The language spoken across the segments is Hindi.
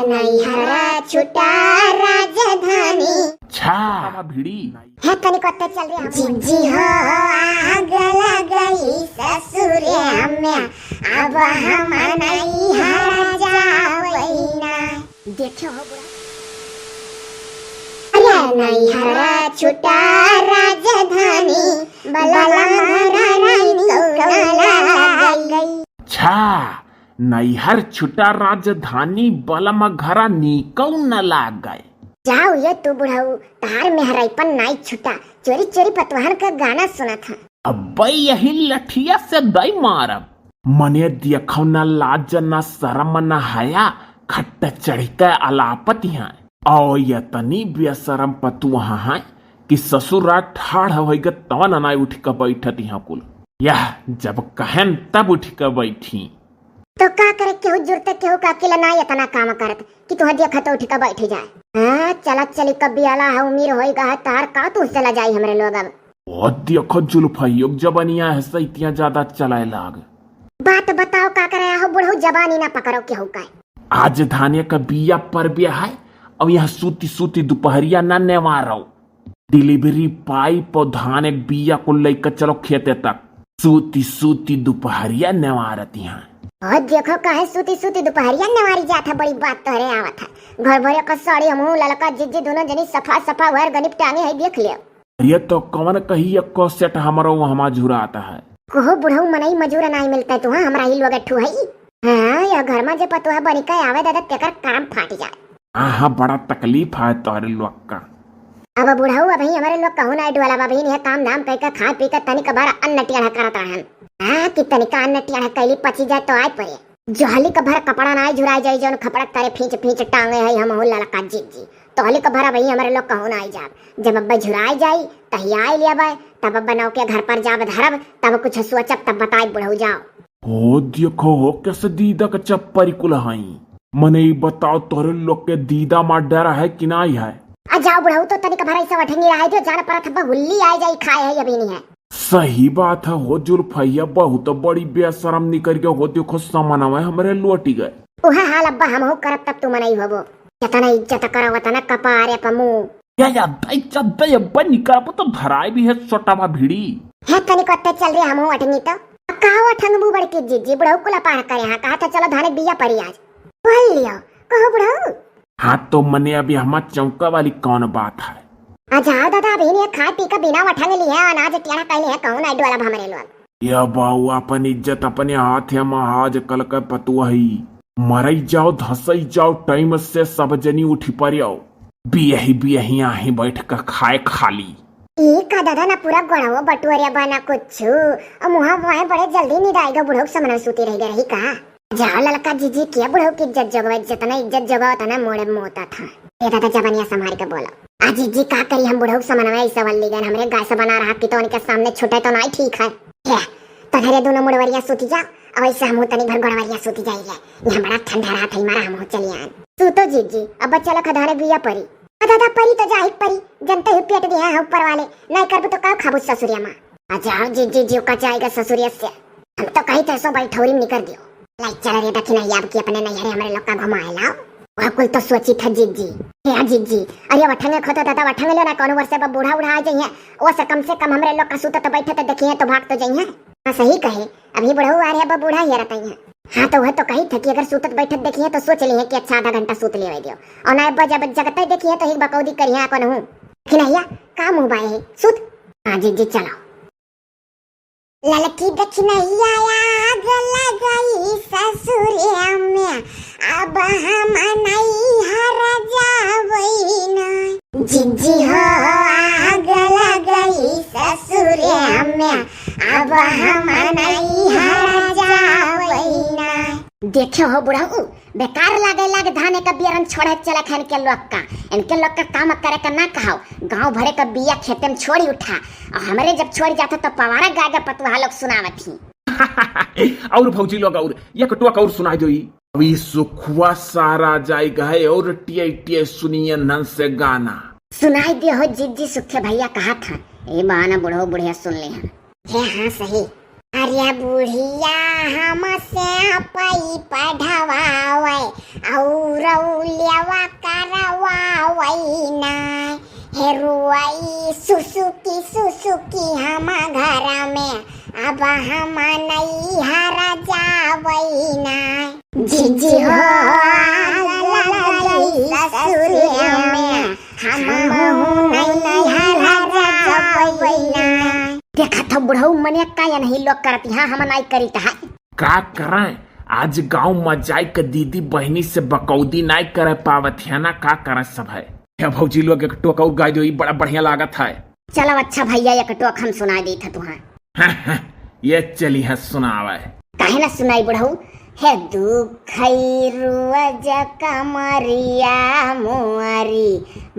नैहरा छुटा राजधानी छा भिड़ी है तनी कत्ते चल रही जिज्जी हो आग गई ससुरे में अब हम नैहरा जावैना देखो हो बुआ अरे नैहरा छुटा राजधानी गई छा नैहर छुटा राजधानी बलम घरा नीकौ न लाग गए। जाओ ये तू बुढ़ाऊ तार में हराईपन नाई छुटा चोरी चोरी पतवाहन का गाना सुना था। अब यही लठिया से दई मारब मने देखो न लाज न शरम न हया खट्ट चढ़ के अलापत यहाँ और यतनी बेशरम पतुआ है कि ससुरा ठाढ़ होगा तवन नाई उठ के बैठत यहाँ कुल यह जब कहन तब उठ के बैठी तो का करे केहू जुरते केहू का अकेला ना इतना काम करत कि तुह देखा तो उठ के बैठ जाए। हाँ चला चली कभी आला है उम्र होएगा है तार का तू चला जाई हमरे लोग अब ओ देखो जुल्फियो जबनिया है सैतिया ज्यादा चलाए लाग। बात बताओ का करे हो बुढ़ऊ जबानी ना पकड़ो केहू का आज धाने का बिया पर बिया है अब यहाँ सूती सूती दोपहरिया न नेवारो डिलीवरी पाइप और धाने बिया को लेकर चलो खेते तक सूती सूती दोपहरिया नेवारत यहाँ और देखो काहे सूती सूती दोपहरिया नेवारी जाता बड़ी बात तोहरे आवत है घर भरे का साड़ी हमहू ललका जिज्जी दोनों जनी सफा सफा हुआ गनिप टांगे है देख लियो। ये तो कौन कही को सेट हमारो वहाँ झुराता है कोहो बुढ़ऊ मनई मजूर नहीं मिलता है तू हमारा ही लोग ठू है। हाँ यह घर में जो पतुआ बनी का आवे दादा तेकर काम फाट जाए। हाँ बड़ा तकलीफ है तोहरे लोग का। अब बुढ़ऊ अभी हमारे लोग कहू ना डोला बाबी ने काम धाम कह खा पी कर तनिक बार अन्न टेढ़ा करता है। हाँ कि तनिका अन्न टेढ़ा कैली पची जाए तो आए पड़े जोहली का भर कपड़ा ना झुराई जाए जो खपड़ा तारे फींच फींच टांगे है हम लड़का जिज्जी तोहली का भरा भाई हमारे लोग कहू ना आई जाब जब अब्बा झुराई जाई तही आई लिया बाय तब अब्बा नौ के घर पर जाब धरब तब कुछ सोचब तब बताए बुढ़ऊ जाओ। ओ देखो हो कैसे दीदा का चप्परी कुल हई मने बताओ तोहरे लोग के दीदा मार डरा है कि नहीं है। जाओ बुढ़ऊ तो तनिक भरा ऐसा वठंगी रहा है जो जान पर था हुल्ली आई जाई खाए है अभी नहीं है। सही बात है हो जुल्फैया बहुत बड़ी बेशरम निकल के हो देखो सामान हमारे लौटी गए। ओहा हाल अब्बा हम हो करब तब तुम नहीं होबो जतना इज्जत करो वतना कपारे पर मुंह या इज्जत दे अब्बा निकाबो तो धराई भी है छोटा भिड़ी है तनिक अत्ते चल रहे हम अठंगी तो कहां अठंगबू बड़की जिज्जी बुढ़ऊ कुला पार करे हां कहा था चलो धाने बिया पड़ी आज बोल लियो कहो बुढ़ऊ। हाँ तो मने अभी हमार चौका वाली कौन बात है। अच्छा दादा अभी ने खा पी का बिना वठंग ली है अनाज टेढ़ा कैले है कौन आइड वाला हमारे लोग या बाऊ अपन इज्जत अपने हाथ है महाज कल का पतुआही मरई जाओ धसई जाओ टाइम से सब जनी उठी परियो बियही आही बैठ कर खाए खाली एक का दादा ना पूरा गड़ाओ बटुरिया बना कुछ और मुहा वाए बड़े जल्दी नहीं आएगा बुढ़ऊ समन सूती रही का जाओ लड़का जीजी किया बुढ़ऊ की इज्जत जगह जितना इज्जत जगह उतना मोड़े मोता था ये दादा जबानिया संभाल के बोला आज जी का करी हम बुढ़ऊ समनवा ऐसा वाली गन हमरे गाय से बना रहा कि तो उनके सामने छुटे तो नहीं ठीक है तो धरे दोनों मुड़वरिया सूती जा और ऐसे हम तनी भर गड़वरिया सूती जाइए ये बड़ा ठंडा रात है मारा हम चली आन सूतो जी अब बच्चा लखा धारे बिया परी दादा परी तो जाहि परी जनते ही पेट दिया है ऊपर वाले नहीं करबो तो का खाबू ससुरिया मां आ जाओ जी का जाएगा ससुरिया से हम तो कहीं तो सो बड़ी ठौरी निकर दियो लाई चला रे दखिना याब की अपने नैहरे हमरे लोग का घुमाए लाओ वह कुल तो सोची था जिज्जी हे जिज्जी अरे वठंगे खोता दादा वठंगे लो ना कौन वर्षे पर बूढ़ा आ जाइए वो से कम हमरे लोग का सूता तो बैठे तो देखिए तो भाग तो जाइए। हाँ सही कहे अभी बुढ़ऊ आ रहे अब बूढ़ा ही रहता है। हाँ तो वह तो कही था कि अगर सूतत बैठत देखिए तो सोच लिए कि अच्छा आधा घंटा सूत ले दियो और ना जब जगते देखिए तो एक बकौदी करिए कौन हूँ खिलैया का मुँह बाए है सूत। हाँ जिज्जी चलो ललकी दखिनैया आग लगाई ससुरिया में अब हम नैहरा जावैना जिज्जी हो आग लगाई ससुरिया में अब हम नैहरा जावैना। देखो हो बुढ़ऊ बेकार लागे धाने का बियरन छोड़े चला खान के लोग का इनके लोग का काम करे का ना कहो गांव भरे का बिया खेते में छोड़ी उठा और हमारे जब छोड़ जाता तो पवारा गागा पतुहा लोग सुनावत थी और भौजी लोग और एक टुक और सुनाई दो अभी सुखवा सारा जाएगा है और टिया सुनिए नन से गाना सुनाई दियो हो जिज्जी सुखे भैया कहा था ये बहाना बुढ़ो बुढ़िया सुन ले हैं। हाँ सही अरे बुढ़िया हमसे पई पढ़वावे और रउलियावा करवावई ना हेरुआई सुसुकी हम घर में अब हम नहीं हरा जावई ना जीजी हो ससुरिया में हम नहीं हरा जावई ना। देखा था बुढ़ऊ मने का या नहीं लोग करती हाँ हम नहीं करी था का करें आज गांव में जाए के दीदी बहनी से बकौदी नहीं करे पावत है ना का करे सब है या भौजी लोग एक टोक और गाय दो बड़ा बढ़िया लागत है। चलो अच्छा भैया एक टोक हम सुना दी था तुहां ये चली है सुनावे काहे ना सुनाई बुढ़ऊ हे दुखई रुअज कमरिया मुआरी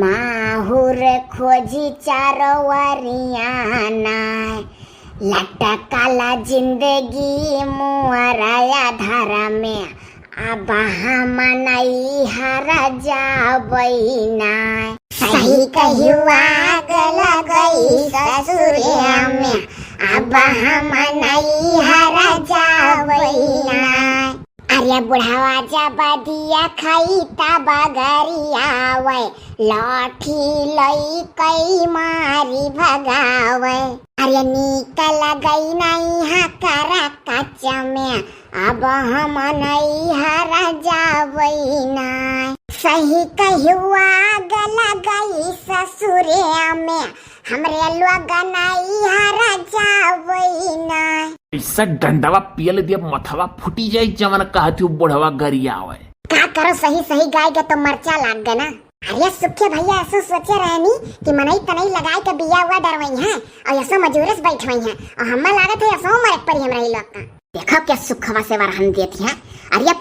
माहुर खोजी चारवरिया नाय लटकाला जिंदगी मुआराया धारा में अब हम नहीं हरा जावई नाय सही कहिवा गला गई ससुरिया में अब हम नहीं हरा जावई नाय। अरे बुढ़ावा जब दिया खाई तब गरिया वे लाठी लई कई मारी भगावे अरे निकल गई नहीं हकरा कच में अब हम नहीं हरा जावई नाय सही कहुआ गला गई ससुरिया में हमरे लोग नहीं हरा जावई नाय। ऐसा डंडावा पियल दिया मथवा फूटी जाए जवन कहती बुढ़वा गरिया आवे का करो सही सही गाय के तो मरचा लाग गए ना। अरे सुखे भैया ऐसा सोचे रहनी कि मनई तनई लगाए के बिया हुआ डरवई है और ऐसा मजूरस बैठवई है और हम्मा लागत है ऐसा मरक पड़ी हमरा लोग का देखो क्या सुखवा से वरहन देती है। अरे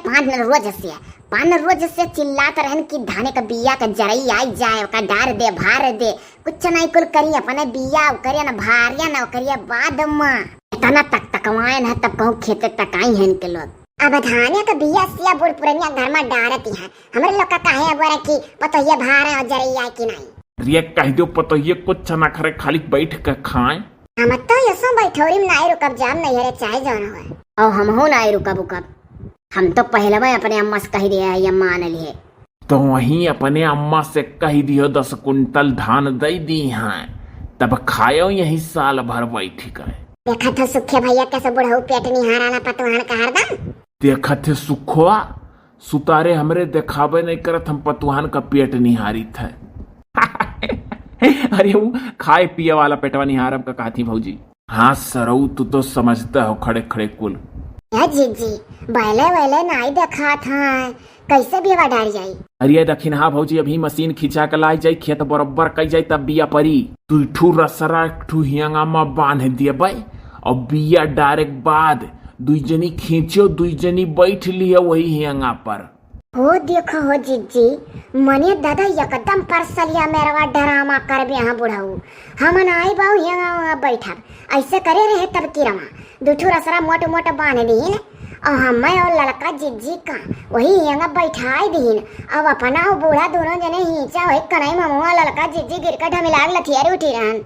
पान रोज से चिल्लात रहन कि धाने का बिया का जरई आई जाए का डार दे भार दे कुछ नहीं कुल करी अपने बिया करिया ना भारिया ना करिया बाद में इतना तक तकवाए ना तब कहूँ खेते तकाई है इनके लोग अब धाने का बिया सिया बुढ़ पुरनिया घर में डारती है हमारे लोग का काहे अगवारा की पतो ये भार है और जरई आई कि नहीं रिया कह दो पतो ये कुछ ना करे खाली बैठ के खाएं हम तो यसो बैठोरी में नहीं रुकब जाम नहीं हरे चाहे जाना हो और हम हो नहीं रुकब उकब हम तो पहले में अपने अम्मा से कह दिया है अम्मा ने लिए तो वहीं अपने अम्मा से कह दियो 10 कुंटल धान दे दी हैं तब खायो यही साल भर बैठ गए। देखा था सुखे भैया कैसे बुढ़ऊ पेट निहारा ना पतवान का हरदम देखा थे सुखवा सुतारे हमरे देखावे नहीं करत हम पतवान का पेट निहारी थे अरे वो खाए पिए वाला पेटवा निहारम का कहती भौजी हाँ सरऊ तू तो समझता हो खड़े खड़े कुल जीजी बैले वैले नहीं देखा था कैसे बिया डाल जाई अरे दखिन हाँ भौजी अभी मशीन खिंचा के लाई जाई खेत बराबर कई जाई तब बिया परी तू ठू रसरा ठू हियांगा में बांध दिए भाई और बिया डायरेक्ट बाद दुई जनी खींचो दुई जनी बैठ लिए वही हियांगा पर हो देखो हो जीजी मने दादा एकदम परसलिया मेरवा डरामा कर बे हां बुढ़ाऊ हम आई बाऊ हियांगा बैठा ऐसे करे रहे तब की रमा दुठू रसरा मोटे मोटे बांध दीन और हम और लड़का जीजी का वही हियांगा बैठाई दीन अब अपना हो बूढ़ा दोनों जने हिंचा हो कनाई ममुआ लड़का जीजी गिर का ढमिलाग लथियारे उठी रहन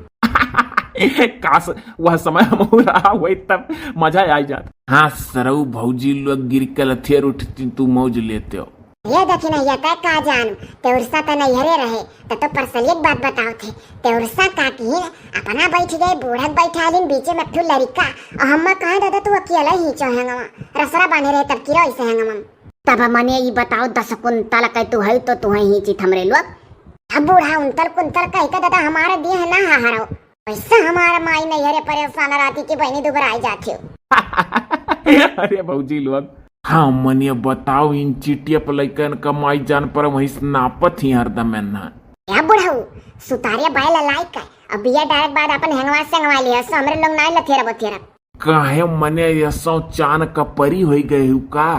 काश वह समय हम रहा वही तब मजा आ जाता। हाँ सरऊ भौजी लोग गिर के लथियर उठती तू मौज लेते हो ये देखी नहीं ये का जानू तेउरसा तो नहीं हरे रहे तो परसल एक बात बताओ थे तेउरसा का की अपना बैठ गए बूढ़क बैठा लिन बीचे में ठू लड़का और हम कहा दादा तू अकेला ही चौहेंगा रसरा बांधे रहे तब की ऐसे हैंगा तब मने ये बताओ 10 कुंतल का तू है तो ही चित हमरे लोग अब बूढ़ा उनतल कुंतल कह के दादा हमारे दिए है ना हारो वैसा हमारा माई नहीं हरे परेशान राती की बहनी दोबारा आई जाती हो अरे भौजी लोग हाँ मनिया बताओ इन चिटिया पर लइकन कमाई जान पर वही नापत ही हरदम ना या बुढ़ऊ सुतारिया बायला लाइक का अब बिया डायरेक्ट बाद अपन हेंगवा से हेंगवा लिया सो हमरे लोग नहीं लथेरा बथेरा काहे मने यसो चान का परी होई गए हु का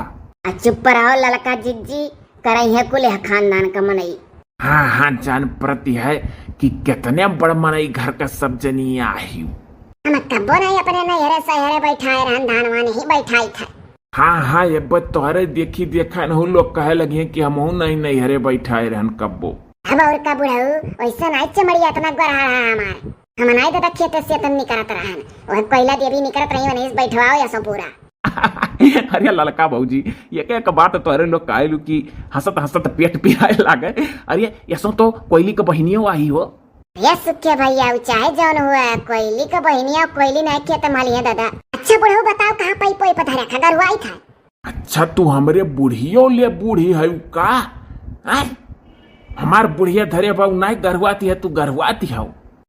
चुप पर आओ ललका जिज्जी करई है कुल खानदान का मनई हाँ हाँ जान प्रति है कि कितने बड़ मनई घर का सब जनी आई हम कबो नहीं अपने नहरे सहरे बैठाए रहन धानवा नहीं बैठाई था हाँ हाँ ये बत तोहरे देखी देखा न लोग कहे लगे कि हम नहीं नहरे बैठाए रहन कब्बो अब और का बुढ़ऊ वैसा नहीं चमड़िया इतना गढ़ा रहा हमारे हम नहीं दादा खेत से तुम नहीं करत रहन और कोयला देवी नहीं करत रही वने बैठवाओ या सब पूरा। अरे ललका भौजी ये एक बात तो अरे लोग कहलू कि हंसत हंसत पेट पिराए लागे। अरे यसो तो कोयली के बहनियों आई हो। ये सुखे भैया चाहे जौन हुआ कोयली का बहनिया कोयली नहीं खेत माली है दादा। अच्छा बुढ़ऊ बताओ कहाँ पाई पोई पथा रखा गरुआई था। अच्छा तू हमरे बुढ़ियों ले बूढ़ी है का? आय हमार बुढ़िया धरे बाबू नहीं गरवाती है तू गरवाती है।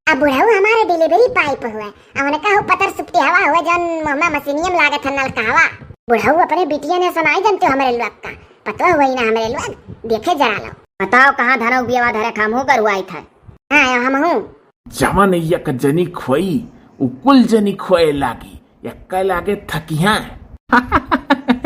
अब बुढ़ऊ हमारे डिलीवरी पाइप हुआ हमने कहा पतर सुपटी हवा हुआ जौन मम्मा मशीनियम लागत है नल का हवा। बुढ़ऊ अपने बिटिया ने सुनाई जानते हो हमारे लोग का पता हुआ ही ना हमारे लोग देखे जरा लो बताओ कहाँ धरा बियावा धरे खाम हो गरुआई था। हाँ हम हूँ जवन एक जनी खोई उकुल जनी खोए लागी एक लागे थकिया।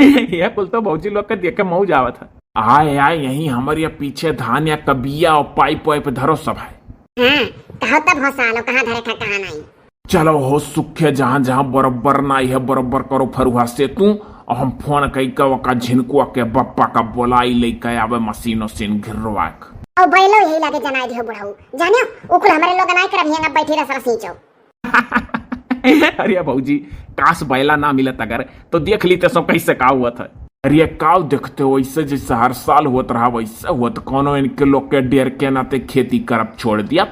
यह कुल तो भौजी लोग के देखे मऊ जावत है। आए आए यही हमारे पीछे धान या कबिया और पाइप वाइप धरो सब है। हाँ कहो तब हंसा लो कहाँ धरे था कहाँ नहीं। चलो हो सुखे जहाँ जहाँ बराबर नाई है बराबर करो फरुहा से तू और हम फोन कई का झिनकुआ के बप्पा का बोलाई लेके आवे मशीन उसीन घिरवा और बैलो यही लागे जनाई दियो बुढ़ऊ जानियो उकुल हमारे लोग नहीं करब हिंगा बैठी रह सींचो। अरे भौजी काश बैला ना मिलत अगर तो देख ली तो सब कैसे का हुआ था। अरे काव देखते हो ऐसे जैसे हर साल होत रहा वैसे होत कोनो इनके लोग के डेर के नाते खेती करब छोड़ दिया।